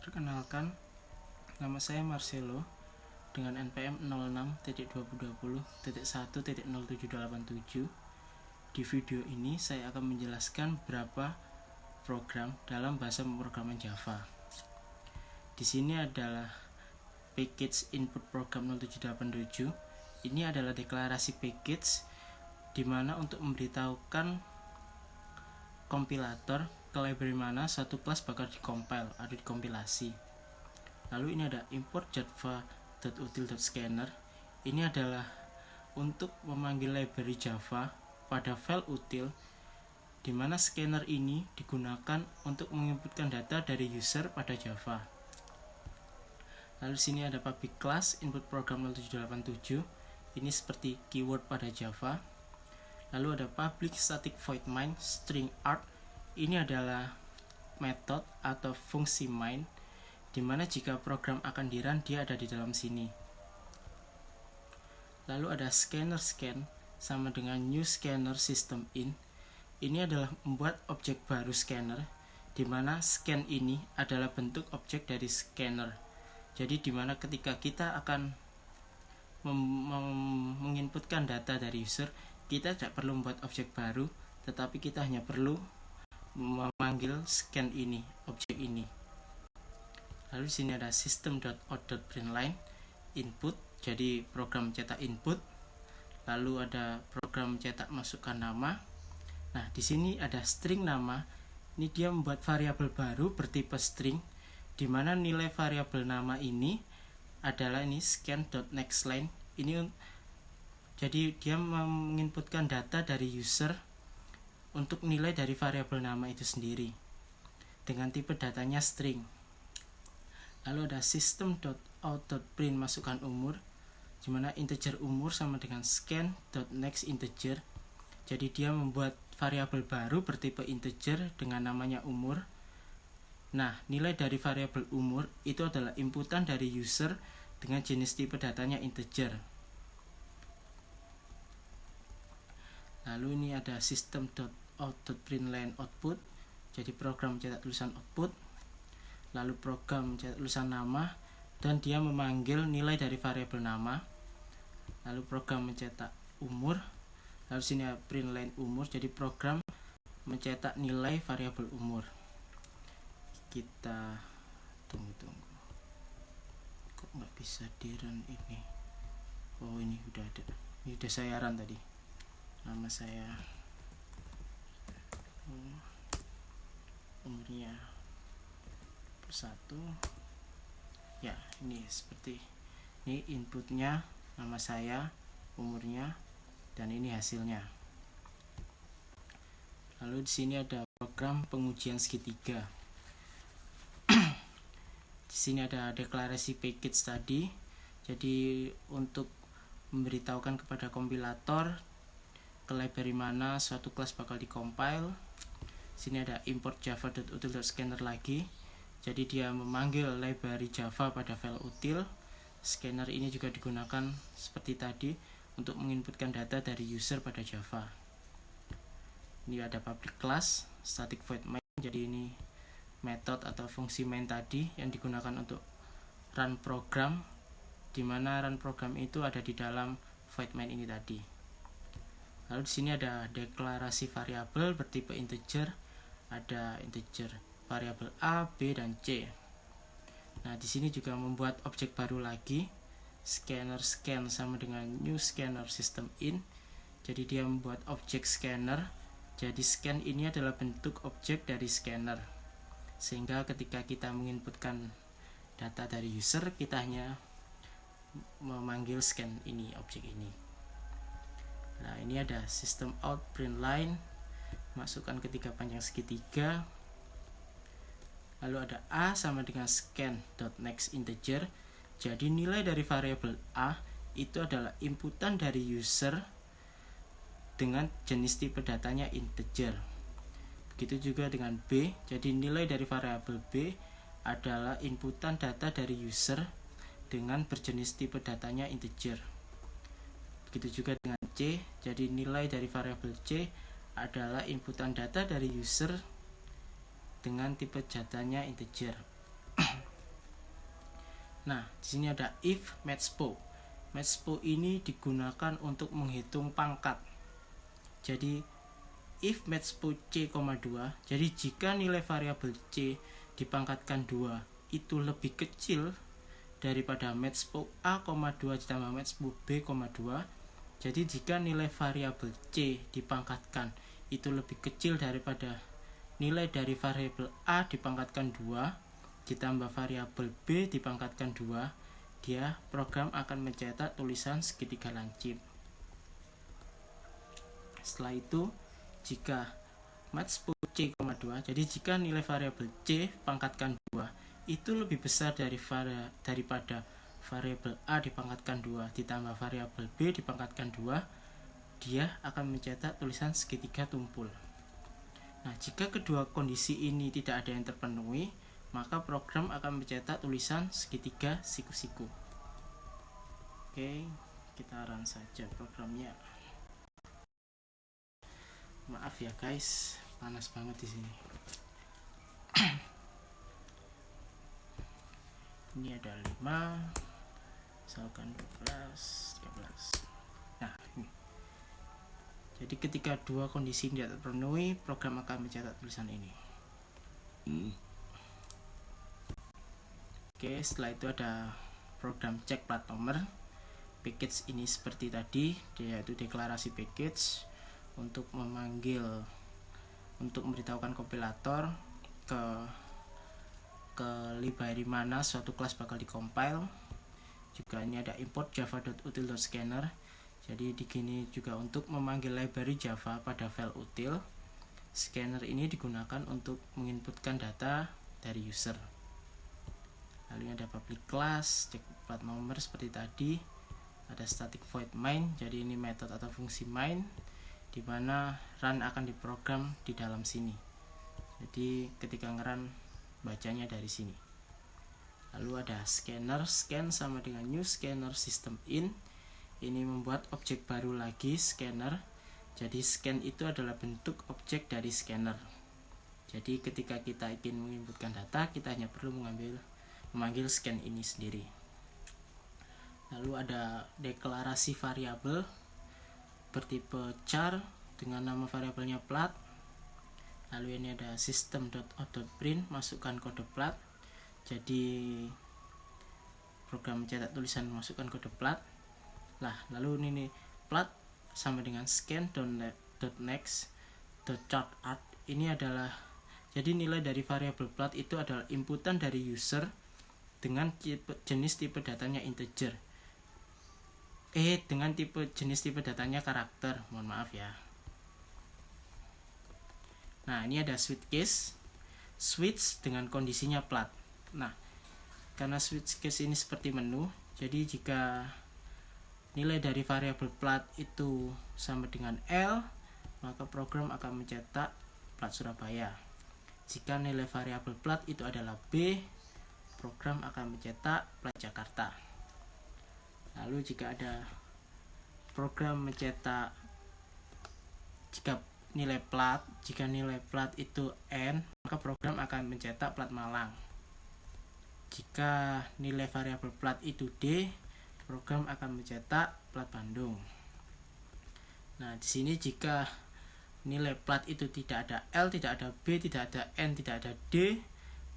Perkenalkan, nama saya Marcelo dengan NPM 06.2020.1.0787. Di video ini saya akan menjelaskan beberapa program dalam bahasa pemrograman Java. Di sini adalah package input program 0787. Ini adalah deklarasi package di mana untuk memberitahukan kompilator ke library mana suatu kelas bakal dikompil atau dikompilasi. Lalu ini ada import java.util.scanner. Ini adalah untuk memanggil library Java pada file util, di mana scanner ini digunakan untuk menginputkan data dari user pada Java. Lalu sini ada public class input program 0787. Ini seperti keyword pada Java. Lalu ada public static void main string art. Ini adalah metode atau fungsi main, di mana jika program akan di-run dia ada di dalam sini. Lalu ada scanner scan sama dengan new scanner system in. Ini adalah membuat objek baru scanner, di mana scan ini adalah bentuk objek dari scanner. Jadi di mana ketika kita akan menginputkan data dari user, kita tidak perlu membuat objek baru, tetapi kita hanya perlu memanggil scan ini, objek ini. Lalu di sini ada system.out.println input, jadi program cetak input. Lalu ada program cetak masukkan nama. Nah, di sini ada string nama. Ini dia membuat variabel baru bertipe string, di mana nilai variabel nama ini adalah ini scan.nextLine. Ini jadi dia menginputkan data dari user untuk nilai dari variabel nama itu sendiri dengan tipe datanya string. Lalu ada system.out.print masukkan umur, di mana integer umur sama dengan scan.nextInteger. Jadi dia membuat variabel baru bertipe integer dengan namanya umur. Nah, nilai dari variabel umur itu adalah inputan dari user dengan jenis tipe datanya integer. Lalu ini ada system.out.println output, jadi program cetak tulisan output. Lalu program cetak tulisan nama, dan dia memanggil nilai dari variabel nama. Lalu program mencetak umur. Lalu sini ada println umur, jadi program mencetak nilai variabel umur. Kita tunggu. Kok nggak bisa di run ini? Oh, ini udah ada. Ini udah saya run tadi. Nama saya, umurnya persatu. Ya, ini seperti ini inputnya, nama saya, umurnya, dan ini hasilnya. Lalu di sini ada program pengujian segitiga. Di sini ada deklarasi package tadi. Jadi untuk memberitahukan kepada kompilator ke library mana suatu kelas bakal dikompil. Sini ada import java.util.scanner lagi. Jadi dia memanggil library Java pada file util. Scanner ini juga digunakan seperti tadi untuk menginputkan data dari user pada Java. Ini ada public class static void main. Jadi ini metode atau fungsi main tadi yang digunakan untuk run program, di mana run program itu ada di dalam void main ini tadi. Lalu di sini ada deklarasi variabel bertipe integer, ada integer variabel A, B, dan C. Nah, di sini juga membuat objek baru lagi, scanner scan sama dengan new scanner system in. Jadi dia membuat objek scanner. Jadi scan ini adalah bentuk objek dari scanner, sehingga ketika kita menginputkan data dari user, kita hanya memanggil scan ini, objek ini. Nah, ini ada system out println, masukkan ketiga panjang segitiga. Lalu ada A sama dengan scan.nextInteger. Jadi nilai dari variabel A itu adalah inputan dari user dengan jenis tipe datanya integer. Begitu juga dengan B. Jadi nilai dari variabel B adalah inputan data dari user dengan berjenis tipe datanya integer. Begitu juga dengan C, jadi nilai dari variabel C adalah inputan data dari user dengan tipe datanya integer. Nah, di sini ada if matchpo. Matchpo ini digunakan untuk menghitung pangkat. Jadi if matchpo c, 2, jadi jika nilai variabel c dipangkatkan 2 itu lebih kecil daripada matchpo a, 2 ditambah matchpo b, 2, jadi jika nilai variabel c dipangkatkan itu lebih kecil daripada nilai dari variabel a dipangkatkan 2 ditambah variabel b dipangkatkan 2, dia program akan mencetak tulisan segitiga lancip. Setelah itu, jika matchpo c, 2, jadi jika nilai variabel c pangkatkan 2 itu lebih besar daripada variabel a dipangkatkan 2 ditambah variabel b dipangkatkan 2, dia akan mencetak tulisan segitiga tumpul. Nah, jika kedua kondisi ini tidak ada yang terpenuhi, maka program akan mencetak tulisan segitiga siku-siku. Oke, kita run saja programnya. Maaf ya guys, panas banget di sini. Ini ada 5, misalkan 12, 13. Nah, ini. Jadi ketika dua kondisi tidak terpenuhi, program akan mencetak tulisan ini. Oke, setelah itu ada program cek plat nomor. Package ini seperti tadi, yaitu deklarasi package untuk memberitahukan kompilator ke library mana suatu kelas bakal dikompil. Juga ini ada import java.util.scanner. Jadi di sini juga untuk memanggil library Java pada file util. Scanner ini digunakan untuk menginputkan data dari user. Lalu ada public class, cek plat nomor seperti tadi. Ada static void main, jadi ini metode atau fungsi main di mana run akan diprogram di dalam sini. Jadi ketika ngerun bacanya dari sini. Lalu ada scanner, scan sama dengan new scanner system in. Ini membuat objek baru lagi, scanner. Jadi scan itu adalah bentuk objek dari scanner. Jadi ketika kita ingin menginputkan data, kita hanya perlu memanggil scan ini sendiri. Lalu ada deklarasi variabel bertipe char dengan nama variabelnya plat. Lalu ini ada system.out.print, masukkan kode plat. Jadi program mencetak tulisan masukkan kode plat. Nah, lalu ini plat sama dengan scan.next.chartart. Ini adalah, jadi nilai dari variabel plat itu adalah inputan dari user dengan jenis tipe datanya integer. Dengan jenis tipe datanya karakter. Mohon maaf ya. Nah, ini ada switch case. Switch dengan kondisinya plat. Nah, karena switch case ini seperti menu, jadi jika nilai dari variabel plat itu sama dengan L, maka program akan mencetak plat Surabaya. Jika nilai variabel plat itu adalah B, program akan mencetak plat Jakarta. Lalu jika ada program mencetak jika nilai plat itu N, maka program akan mencetak plat Malang. Jika nilai variabel plat itu D, program akan mencetak plat Bandung. Nah, di sini jika nilai plat itu tidak ada L, tidak ada B, tidak ada N, tidak ada D,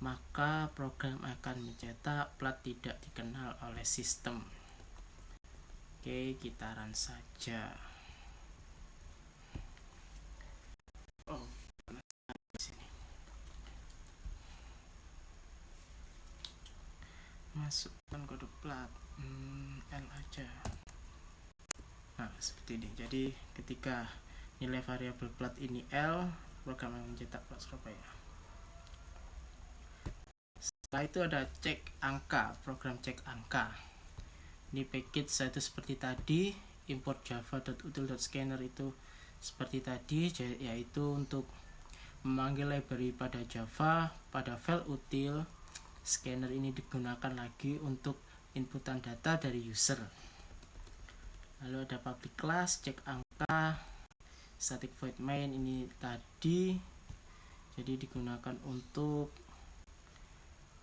maka program akan mencetak plat tidak dikenal oleh sistem. Oke, kita run saja. Masukkan kode plat L aja. Nah, seperti ini. Jadi ketika nilai variabel plat ini L, program akan mencetak plat Surabaya. Setelah itu ada cek angka, program cek angka. Ini package itu seperti tadi, import java.util.scanner itu seperti tadi, yaitu untuk memanggil library pada Java pada file util. Scanner ini digunakan lagi untuk inputan data dari user. Lalu ada public class, cek angka, static void main ini tadi, jadi digunakan untuk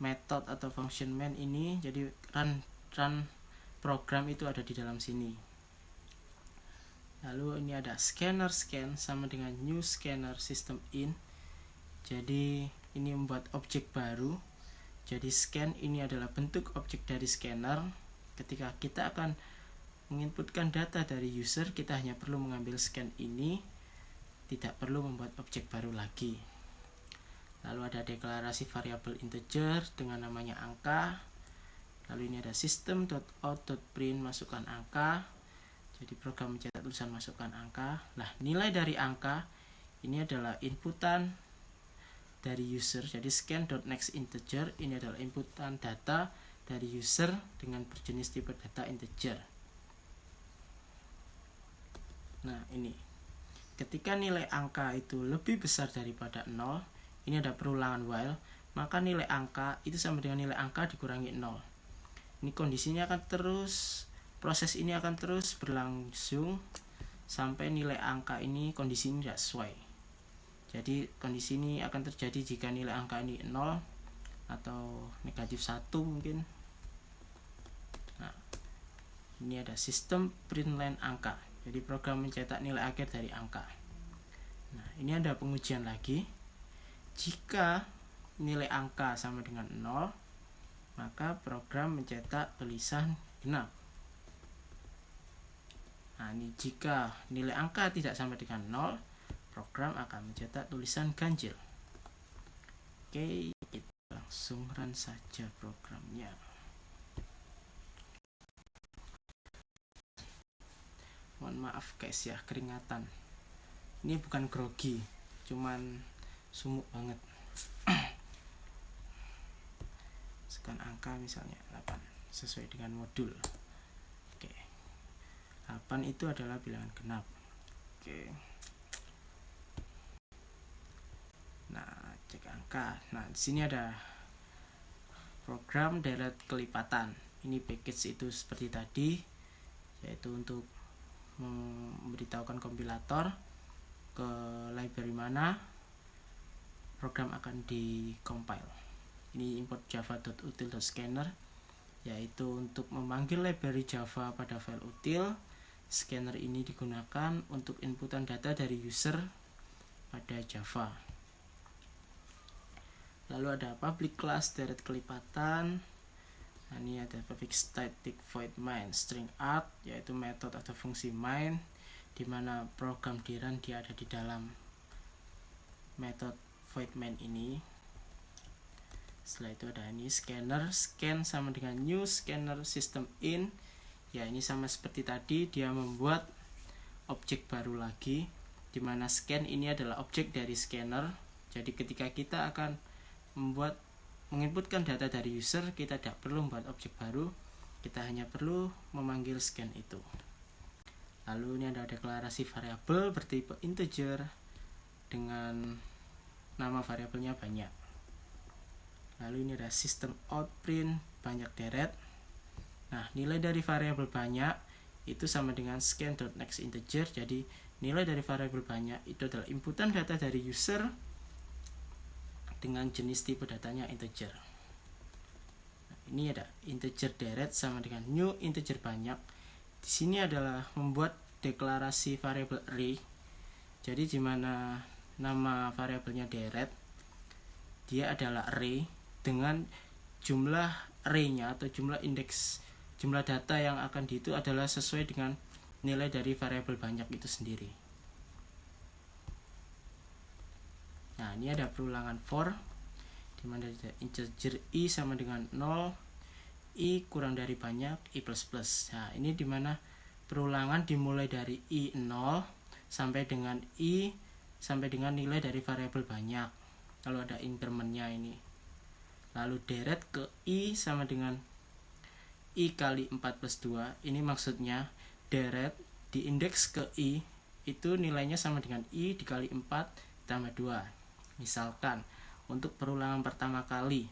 method atau function main ini, jadi run program itu ada di dalam sini. Lalu ini ada scanner scan sama dengan new scanner system in. Jadi ini membuat objek baru. Jadi scan ini adalah bentuk objek dari scanner. Ketika kita akan menginputkan data dari user, kita hanya perlu mengambil scan ini, tidak perlu membuat objek baru lagi. Lalu ada deklarasi variabel integer dengan namanya angka. Lalu ini ada system.out.print masukkan angka. Jadi program mencetak tulisan masukkan angka. Nah, nilai dari angka ini adalah inputan dari user. Jadi scan.nextInteger ini adalah inputan data dari user dengan berjenis tipe data integer. Nah, ini ketika nilai angka itu lebih besar daripada 0, ini ada perulangan while, maka nilai angka itu sama dengan nilai angka dikurangi 0. Ini kondisinya akan terus, proses ini akan terus berlangsung sampai nilai angka ini, kondisi ini tidak sesuai. Jadi kondisi ini akan terjadi jika nilai angka ini 0 atau negatif 1 mungkin. Nah, ini ada sistem println angka. Jadi program mencetak nilai akhir dari angka. Nah, ini ada pengujian lagi. Jika nilai angka sama dengan 0, maka program mencetak tulisan genap. Nah, ini jika nilai angka tidak sama dengan 0, program akan mencetak tulisan ganjil. Oke, kita langsung run saja programnya. Mohon maaf guys ya, keringatan. Ini bukan grogi, cuman sumuk banget. Sekian angka misalnya 8 sesuai dengan modul. Oke. 8 itu adalah bilangan genap. Oke. Nah, cek angka. Nah, di sini ada program deret kelipatan. Ini package itu seperti tadi, yaitu untuk memberitahukan kompilator ke library mana program akan di-compile. Ini import java.util.scanner, yaitu untuk memanggil library Java pada file util. Scanner ini digunakan untuk inputan data dari user pada Java. Lalu ada public class deret kelipatan. Nah, ini ada public static void main string art, yaitu metode atau fungsi main, di mana program di run dia ada di dalam metode void main ini. Setelah itu ada ini scanner scan sama dengan new scanner system in. Ya, ini sama seperti tadi, dia membuat objek baru lagi, di mana scan ini adalah objek dari scanner. Jadi ketika kita akan menginputkan data dari user, kita tidak perlu membuat objek baru, kita hanya perlu memanggil scan itu. Lalu ini ada deklarasi variabel bertipe integer dengan nama variabelnya banyak. Lalu ini ada system out print banyak deret. Nah, nilai dari variabel banyak itu sama dengan scan.nextInteger. Jadi nilai dari variabel banyak itu adalah inputan data dari user dengan jenis tipe datanya integer. Nah, ini ada integer deret sama dengan new integer banyak. Di sini adalah membuat deklarasi variabel array. Jadi di mana nama variabelnya deret, dia adalah array dengan jumlah array-nya atau jumlah indeks, jumlah data yang akan dihitung adalah sesuai dengan nilai dari variabel banyak itu sendiri. Nah, ini ada perulangan for, di mana integer i sama dengan 0, i kurang dari banyak, i plus plus. Nah, ini di mana perulangan dimulai dari i 0 sampai dengan i sampai dengan nilai dari variabel banyak. Lalu ada incrementnya ini. Lalu deret ke i sama dengan i kali 4 plus 2. Ini maksudnya deret di indeks ke i itu nilainya sama dengan i dikali 4 tambah 2. Misalkan untuk perulangan pertama kali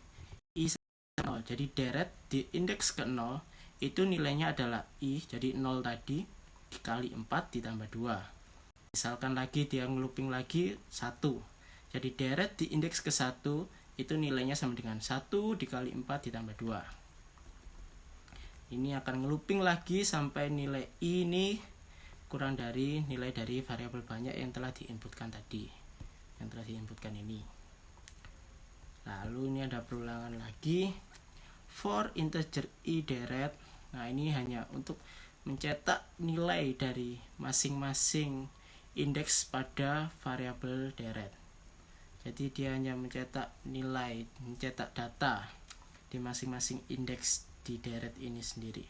i sama 0, jadi deret di indeks ke 0 itu nilainya adalah i, jadi 0 tadi dikali 4 ditambah 2. Misalkan lagi dia ngelooping lagi 1, jadi deret di indeks ke 1 itu nilainya sama dengan 1 dikali 4 ditambah 2. Ini akan ngelooping lagi sampai nilai I ini kurang dari nilai dari variabel banyak yang telah diinputkan tadi, yang telah diinputkan ini. Lalu ini ada perulangan lagi for integer I deret. Nah, ini hanya untuk mencetak nilai dari masing-masing indeks pada variabel deret. Jadi dia hanya mencetak nilai, mencetak data di masing-masing indeks di deret ini sendiri.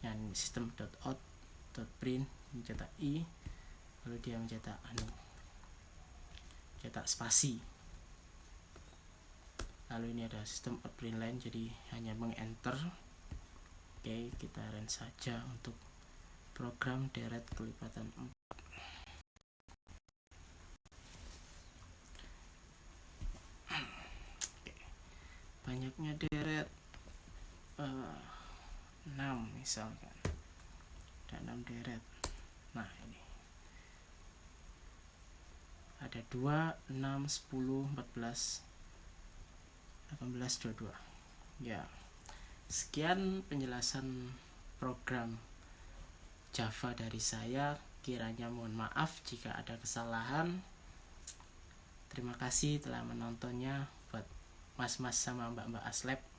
Yang system.out.print mencetak I, lalu dia mencetak cetak spasi. Lalu ini ada sistem outprint line, jadi hanya mengenter. Oke, kita run saja untuk program deret kelipatan 4. Banyaknya deret 6 misalkan, ada 6 deret. Nah, ini ada 2, 6, 10, 14, 18, 22. Ya, sekian penjelasan program Java dari saya. Kiranya mohon maaf jika ada kesalahan. Terima kasih telah menontonnya buat mas-mas sama mbak-mbak Aslab.